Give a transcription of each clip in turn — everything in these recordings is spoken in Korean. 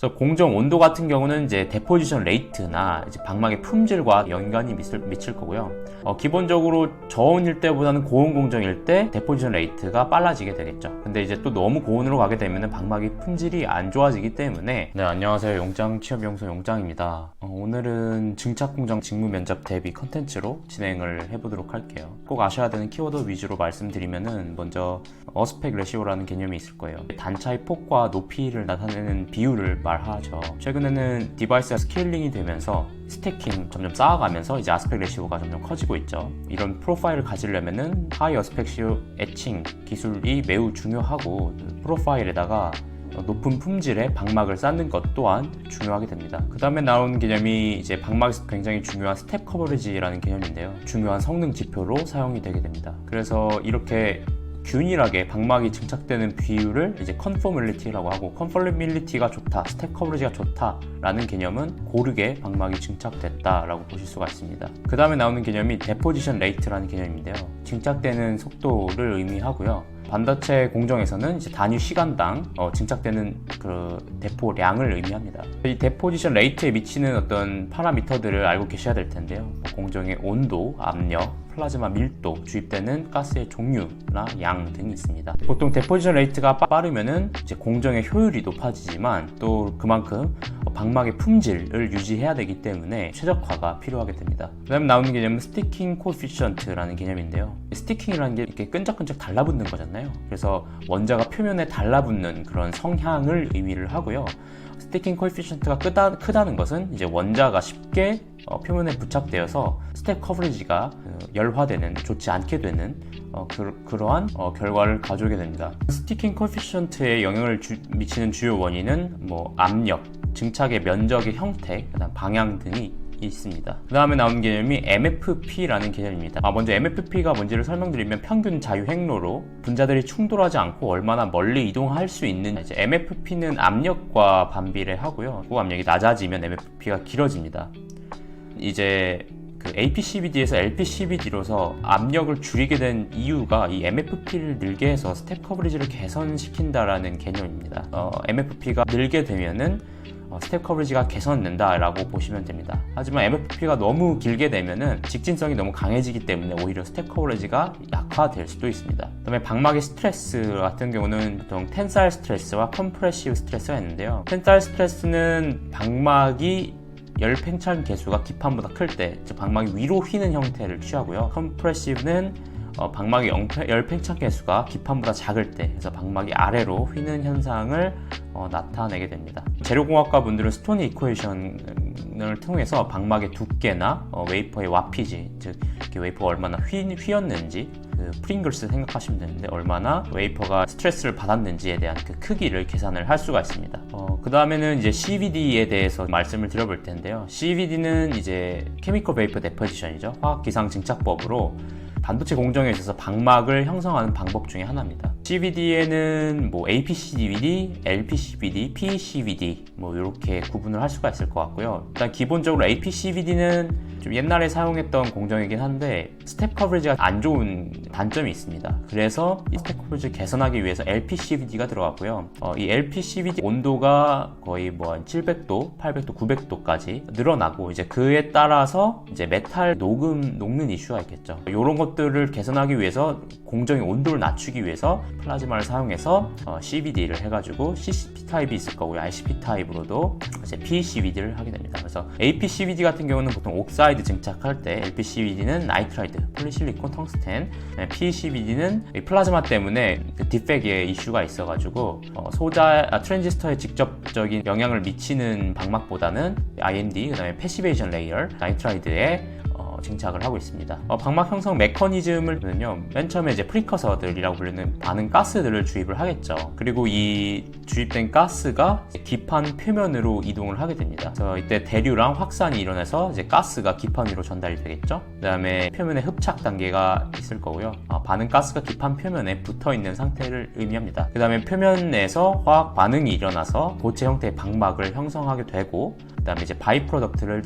그래서 공정 온도 같은 경우는 이제 데포지션 레이트나 이제 방막의 품질과 연관이 미칠 거고요. 기본적으로 저온일 때보다는 고온 공정일 때 데포지션 레이트가 빨라지게 되겠죠. 근데 이제 또 너무 고온으로 가게 되면 방막의 품질이 안 좋아지기 때문에. 네, 안녕하세요. 용장 취업연구소 용장입니다. 오늘은 증착 공정 직무 면접 대비 컨텐츠로 진행을 해보도록 할게요. 꼭 아셔야 되는 키워드 위주로 말씀드리면은 먼저 어스펙 레시오라는 개념이 있을 거예요. 단차의 폭과 높이를 나타내는 비율을 말하죠. 최근에는 디바이스가 스케일링이 되면서 스태킹 점점 쌓아가면서 이제 아스펙 레시오가 점점 커지고 있죠. 이런 프로파일을 가지려면은 하이 어스펙 레시오 애칭 기술이 매우 중요하고, 프로파일에다가 높은 품질의 방막을 쌓는 것 또한 중요하게 됩니다. 그 다음에 나오는 개념이 이제 방막에서 굉장히 중요한 스텝 커버리지라는 개념인데요. 중요한 성능 지표로 사용이 되게 됩니다. 그래서 이렇게 균일하게 방막이 증착되는 비율을 이제 컨포밀리티라고 하고, 컨포밀리티가 좋다, 스텝 커버리지가 좋다라는 개념은 고르게 방막이 증착됐다라고 보실 수가 있습니다. 그 다음에 나오는 개념이 데포지션 레이트라는 개념인데요. 증착되는 속도를 의미하고요. 반도체 공정에서는 이제 단위 시간당 증착되는 그 대포량을 의미합니다. 이 데포지션 레이트에 미치는 어떤 파라미터들을 알고 계셔야 될 텐데요. 공정의 온도, 압력, 플라즈마 밀도, 주입되는 가스의 종류나 양 등이 있습니다. 보통 데포지션 레이트가 빠르면은 이제 공정의 효율이 높아지지만 또 그만큼 방막의 품질을 유지해야 되기 때문에 최적화가 필요하게 됩니다. 그 다음에 나오는 개념은 스티킹 코에피션트라는 개념인데요. 스티킹이라는 게 이렇게 끈적끈적 달라붙는 거잖아요. 그래서 원자가 표면에 달라붙는 그런 성향을 의미를 하고요. 스티킹 코에피션트가 크다는 것은 이제 원자가 쉽게 표면에 부착되어서 스텝 커버리지가 열화되는, 좋지 않게 되는 그러한 결과를 가져오게 됩니다. 스티킹 코에피션트에 영향을 미치는 주요 원인은 압력, 증착의 면적의 형태, 그다음 방향 등이 있습니다. 그 다음에 나오는 개념이 MFP라는 개념입니다. 먼저 MFP가 뭔지를 설명드리면 평균 자유 행로로 분자들이 충돌하지 않고 얼마나 멀리 이동할 수 있는, 이제 MFP는 압력과 반비례하고요. 그 압력이 낮아지면 MFP가 길어집니다. 이제 그 APCVD에서 LPCVD로서 압력을 줄이게 된 이유가 이 MFP를 늘게 해서 스텝 커버리지를 개선시킨다라는 개념입니다. MFP가 늘게 되면은 스텝 커버리지가 개선된다라고 보시면 됩니다. 하지만 MFP가 너무 길게 되면은 직진성이 너무 강해지기 때문에 오히려 스텝 커버리지가 약화될 수도 있습니다. 그다음에 방막의 스트레스 같은 경우는 보통 텐사일 스트레스와 컴프레시브 스트레스가 있는데요. 텐사일 스트레스는 방막이 열 팽창 계수가 기판보다 클 때, 즉 방막이 위로 휘는 형태를 취하고요. 컴프레시브는 방막의 열 팽창 계수가 기판보다 작을 때, 그래서 방막이 아래로 휘는 현상을 나타내게 됩니다. 재료공학과 분들은 스토니 이퀘이션을 통해서 방막의 두께나 웨이퍼의 와피지, 즉 웨이퍼가 얼마나 휘었는지, 그 프링글스 생각하시면 되는데 얼마나 웨이퍼가 스트레스를 받았는지에 대한 그 크기를 계산을 할 수가 있습니다. 그 다음에는 이제 CVD에 대해서 말씀을 드려볼 텐데요. CVD는 이제 케미컬 베이퍼 데포지션이죠. 화학 기상 증착법으로 반도체 공정에 있어서 방막을 형성하는 방법 중에 하나입니다. CVD에는 APCVD, LPCVD, PECVD 이렇게 구분을 할 수가 있을 것 같고요. 일단 기본적으로 APCVD는 좀 옛날에 사용했던 공정이긴 한데 스텝 커버리지가 안 좋은 단점이 있습니다. 그래서 이 스텝 커버리지를 개선하기 위해서 LPCVD가 들어갔고요. 이 LPCVD 온도가 거의 700도, 800도, 900도까지 늘어나고, 이제 그에 따라서 이제 메탈 녹는 이슈가 있겠죠. 이런 것들을 개선하기 위해서 공정의 온도를 낮추기 위해서 플라즈마를 사용해서 CVD를 해가지고 CCP 타입이 있을 거고요. ICP 타입으로도 이제 PECVD를 하게 됩니다. 그래서 APCVD 같은 경우는 보통 옥사이드 증착할 때, LPCVD는 나이트라이드, 폴리실리콘, 텅스텐, PECVD는 플라즈마 때문에 그 디펙의 이슈가 있어가지고 트랜지스터에 직접적인 영향을 미치는 방막보다는 IND, 그 다음에 패시베이션 레이어, 나이트라이드에 증착을 하고 있습니다. 방막 형성 메커니즘을 보면요, 맨 처음에 이제 프리커서들이라고 불리는 많은 가스들을 주입을 하겠죠. 그리고 이 주입된 가스가 기판 표면으로 이동을 하게 됩니다. 그래서 이때 대류랑 확산이 일어나서 이제 가스가 기판 위로 전달이 되겠죠. 그 다음에 표면에 흡착 단계가 있을 거고요. 반응 가스가 기판 표면에 붙어 있는 상태를 의미합니다. 그 다음에 표면에서 화학 반응이 일어나서 고체 형태의 방막을 형성하게 되고, 그다음에 이제 바이 프로덕트를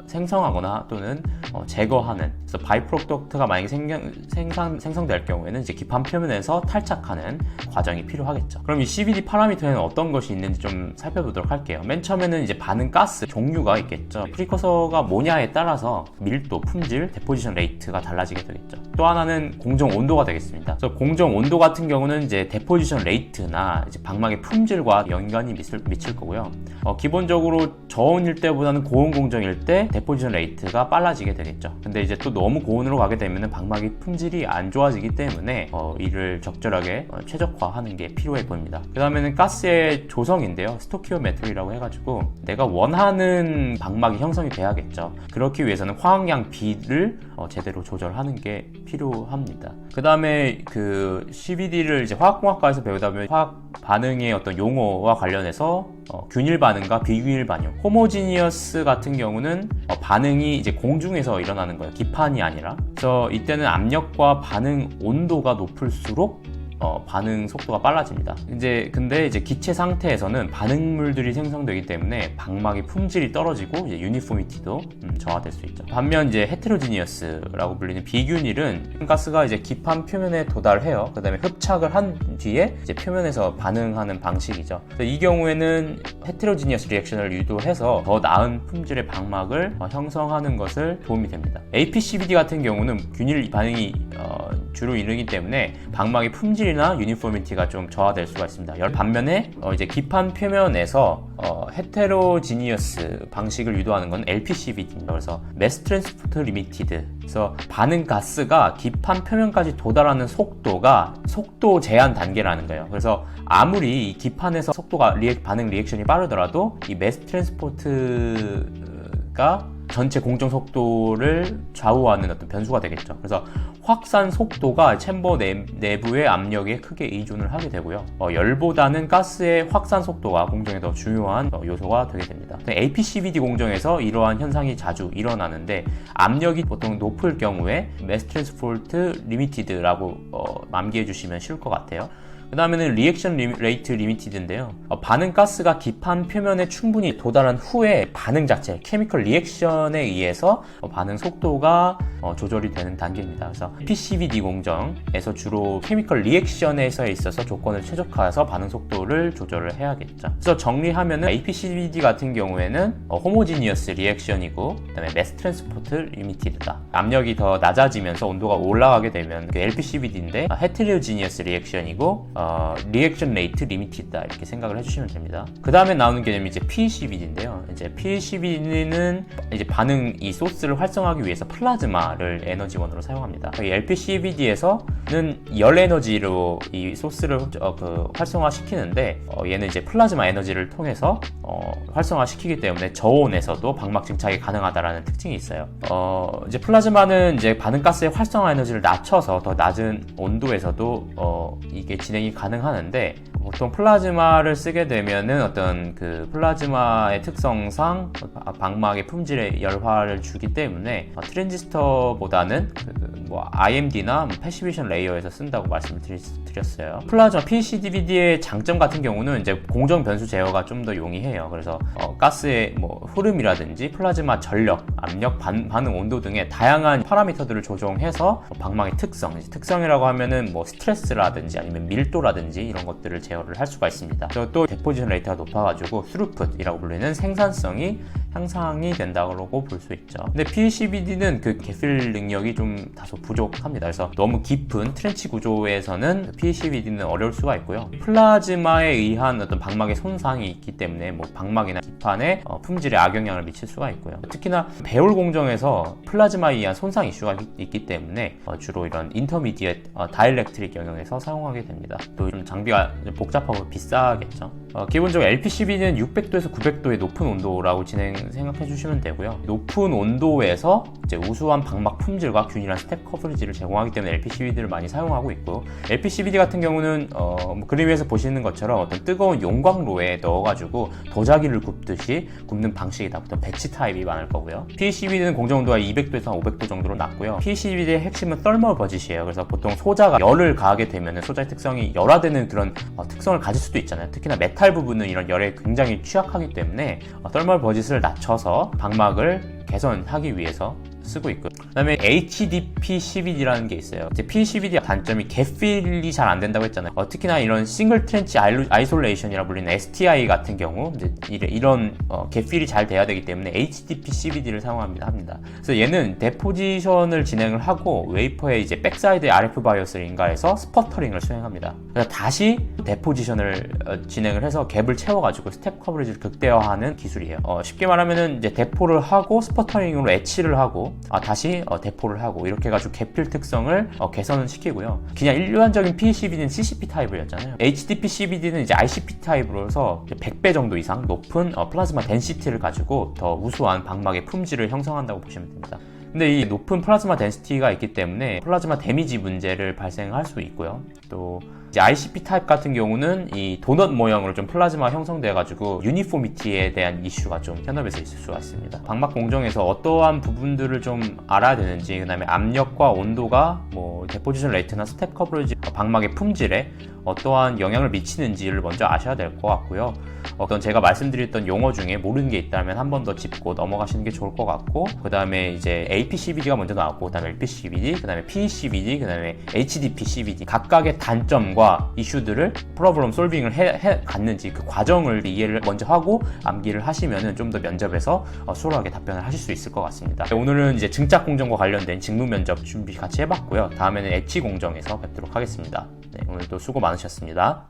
생성하거나 또는 제거하는. 그래서 바이 프로덕트가 만약에 생성될 경우에는 이제 기판 표면에서 탈착하는 과정이 필요하겠죠. 그럼 이 CVD 파라미터에는 어떤 것이 있는지 좀 살펴보도록 할게요. 맨 처음에는 이제 반응 가스 종류가 있겠죠. 프리커서가 뭐냐에 따라서 밀도, 품질, 데포지션 레이트가 달라지게 되겠죠. 또 하나는 공정 온도가 되겠습니다. 그래서 공정 온도 같은 경우는 이제 데포지션 레이트나 이제 방막의 품질과 연관이 미칠 거고요. 기본적으로 저온일 때보다는 고온 공정일 때 데포지션 레이트가 빨라지게 되겠죠. 근데 이제 또 너무 고온으로 가게 되면 방막의 품질이 안 좋아지기 때문에 이를 적절하게 최적화하는 게 필요해 보입니다. 그 다음에는 가스의 조성인데요. 스토키오메트리라고 해가지고 내가 원하는 방막이 형성이 돼야겠죠. 그렇기 위해서는 화학량 B를 제대로 조절하는 게 필요합니다. 그 다음에 그 CVD를 이제 화학공학과에서 배우다 보면 화학 반응의 어떤 용어와 관련해서 균일 반응과 비균일 반응, 호모지니어스 같은 경우는 반응이 이제 공중에서 일어나는 거예요. 기판이 아니라. 그래서 이때는 압력과 반응 온도가 높을수록 반응 속도가 빨라집니다. 근데 이제 기체 상태에서는 반응물들이 생성되기 때문에 방막의 품질이 떨어지고 이제 유니포미티도 저하될 수 있죠. 반면 이제 헤테로지니어스라고 불리는 비균일은 가스가 이제 기판 표면에 도달해요. 그다음에 흡착을 한 뒤에 이제 표면에서 반응하는 방식이죠. 이 경우에는 헤테로지니어스 리액션을 유도해서 더 나은 품질의 방막을 형성하는 것을 도움이 됩니다. APCVD 같은 경우는 균일 반응이 주로 이르기 때문에 방막의 품질이나 유니포미티가 좀 저하될 수가 있습니다. 반면에 이제 기판 표면에서 헤테로지니어스 방식을 유도하는 건 LPCVD입니다. 그래서 Mass Transport Limited. 그래서 반응 가스가 기판 표면까지 도달하는 속도가 속도 제한 단계라는 거예요. 그래서 아무리 이 기판에서 속도가 반응 리액션이 빠르더라도 이 Mass Transport가 전체 공정 속도를 좌우하는 어떤 변수가 되겠죠. 그래서 확산 속도가 챔버 내부의 압력에 크게 의존을 하게 되고요. 열보다는 가스의 확산 속도가 공정에 더 중요한 요소가 되게 됩니다. APCVD 공정에서 이러한 현상이 자주 일어나는데 압력이 보통 높을 경우에 Mass Transport Limited라고 암기해 주시면 쉬울 것 같아요. 그 다음에는 리액션 레이트 리미티드인데요. 반응 가스가 기판 표면에 충분히 도달한 후에 반응 자체, 케미컬 리액션에 의해서 반응 속도가 조절이 되는 단계입니다. 그래서 PCVD 공정에서 주로 케미컬 리액션에서 있어서 조건을 최적화해서 반응 속도를 조절을 해야겠죠. 그래서 정리하면은 APCVD 같은 경우에는 호모지니어스 리액션이고, 그다음에 매스 트랜스포트 리미티드다. 압력이 더 낮아지면서 온도가 올라가게 되면 그 LPCVD인데 헤테로지니어스 리액션이고 리액션 레이트 리미티드다, 이렇게 생각을 해주시면 됩니다. 그 다음에 나오는 개념이 이제 PCVD인데요. 이제 PCVD는 이제 반응 이 소스를 활성화하기 위해서 플라즈마를 에너지원으로 사용합니다. LPCVD에서는 열 에너지로 이 소스를 활성화시키는데 얘는 이제 플라즈마 에너지를 통해서 활성화시키기 때문에 저온에서도 방막 증착이 가능하다라는 특징이 있어요. 이제 플라즈마는 이제 반응 가스의 활성화 에너지를 낮춰서 더 낮은 온도에서도 이게 진행이 가능하는데, 보통 플라즈마를 쓰게 되면은 어떤 그 플라즈마의 특성상 방막의 품질에 열화를 주기 때문에 트랜지스터보다는 IMD나 패시비션 레이어에서 쓴다고 말씀을 드렸어요. 플라즈마 PCVD의 장점 같은 경우는 이제 공정 변수 제어가 좀 더 용이해요. 그래서 가스의 흐름이라든지 플라즈마 전력, 압력, 반응 온도 등의 다양한 파라미터들을 조정해서 방막의 특성이라고 하면은 스트레스라든지 아니면 밀도라든지 이런 것들을 제어를 할 수가 있습니다. 또 데포지션 레이트가 높아가지고 스루풋이라고 불리는 생산성이 향상이 된다고 볼 수 있죠. 근데 PCVD는 그 개필 능력이 좀 다소 부족합니다. 그래서 너무 깊은 트렌치 구조에서는 PCVD는 어려울 수가 있고요. 플라즈마에 의한 어떤 방막의 손상이 있기 때문에 방막이나 기판에 품질에 악영향을 미칠 수가 있고요. 특히나 배올 공정에서 플라즈마에 의한 손상 이슈가 있기 때문에 주로 이런 인터미디엇 다이렉트릭 영역에서 사용하게 됩니다. 또 좀 장비가 복잡하고 비싸겠죠. 기본적으로 LPCVD는 600도에서 900도의 높은 온도라고 생각해 주시면 되고요. 높은 온도에서 이제 우수한 방막 품질과 균일한 스텝 커버리지를 제공하기 때문에 LPCVD를 많이 사용하고 있고, LPCVD 같은 경우는 그림에서 보시는 것처럼 어떤 뜨거운 용광로에 넣어가지고 도자기를 굽듯이 굽는 방식이다. 보통 배치 타입이 많을 거고요. PCVD는 공정 온도가 200도에서 500도 정도로 낮고요. PCVD의 핵심은 썰멀 버짓이에요. 그래서 보통 소자가 열을 가하게 되면 소자의 특성이 열화되는 그런 특성을 가질 수도 있잖아요. 특히나 메탈 넥탈 부분은 이런 열에 굉장히 취약하기 때문에 썰멀 버짓을 낮춰서 방막을 개선하기 위해서 쓰고 있고요. 그 다음에 HDP CVD라는 게 있어요. 이제 PCVD 단점이 갭필이 잘 안 된다고 했잖아요. 특히나 이런 싱글 트렌치 아이솔레이션이라 불리는 STI 같은 경우 이제 이런 갭필이 잘 돼야 되기 때문에 HDP CVD를 사용합니다. 그래서 얘는 데포지션을 진행을 하고 웨이퍼의 이제 백사이드 RF 바이오스를 인가해서 스퍼터링을 수행합니다. 그래서 다시 데포지션을 진행을 해서 갭을 채워가지고 스텝 커버리지를 극대화하는 기술이에요. 쉽게 말하면은 이제 데포를 하고 스퍼터링으로 애치를 하고 다시 대포를 하고 이렇게 해가지고 갭필 특성을 개선을 시키고요. 그냥 일반적인 PCVD는 CCP 타입이었잖아요. HDP CVD는 이제 ICP 타입으로서 100배 정도 이상 높은 플라즈마 덴시티를 가지고 더 우수한 방막의 품질을 형성한다고 보시면 됩니다. 근데 이 높은 플라즈마 덴시티가 있기 때문에 플라즈마 데미지 문제를 발생할 수 있고요. 또 이제 ICP 타입 같은 경우는 이 도넛 모형으로 좀 플라즈마가 형성돼가지고 유니포미티에 대한 이슈가 좀 현업에서 있을 수가 있습니다. 방막 공정에서 어떠한 부분들을 좀 알아야 되는지, 그 다음에 압력과 온도가 뭐 데포지션 레이트나 스텝 커버리지 방막의 품질에 어떠한 영향을 미치는지를 먼저 아셔야 될 것 같고요. 어떤 제가 말씀드렸던 용어 중에 모르는 게 있다면 한 번 더 짚고 넘어가시는 게 좋을 것 같고, 그 다음에 이제 APCVD가 먼저 나왔고, 그 다음에 LPCVD, 그 다음에 PCVD, 그 다음에 HDPCVD 각각의 단점과 이슈들을 프로블럼 솔빙을 해 갔는지 그 과정을 이해를 먼저 하고 암기를 하시면은 좀 더 면접에서 수월하게 답변을 하실 수 있을 것 같습니다. 오늘은 이제 증착 공정과 관련된 직무 면접 준비 같이 해봤고요. 다음에는 엣지 공정에서 뵙도록 하겠습니다. 네, 오늘도 수고 많으셨습니다.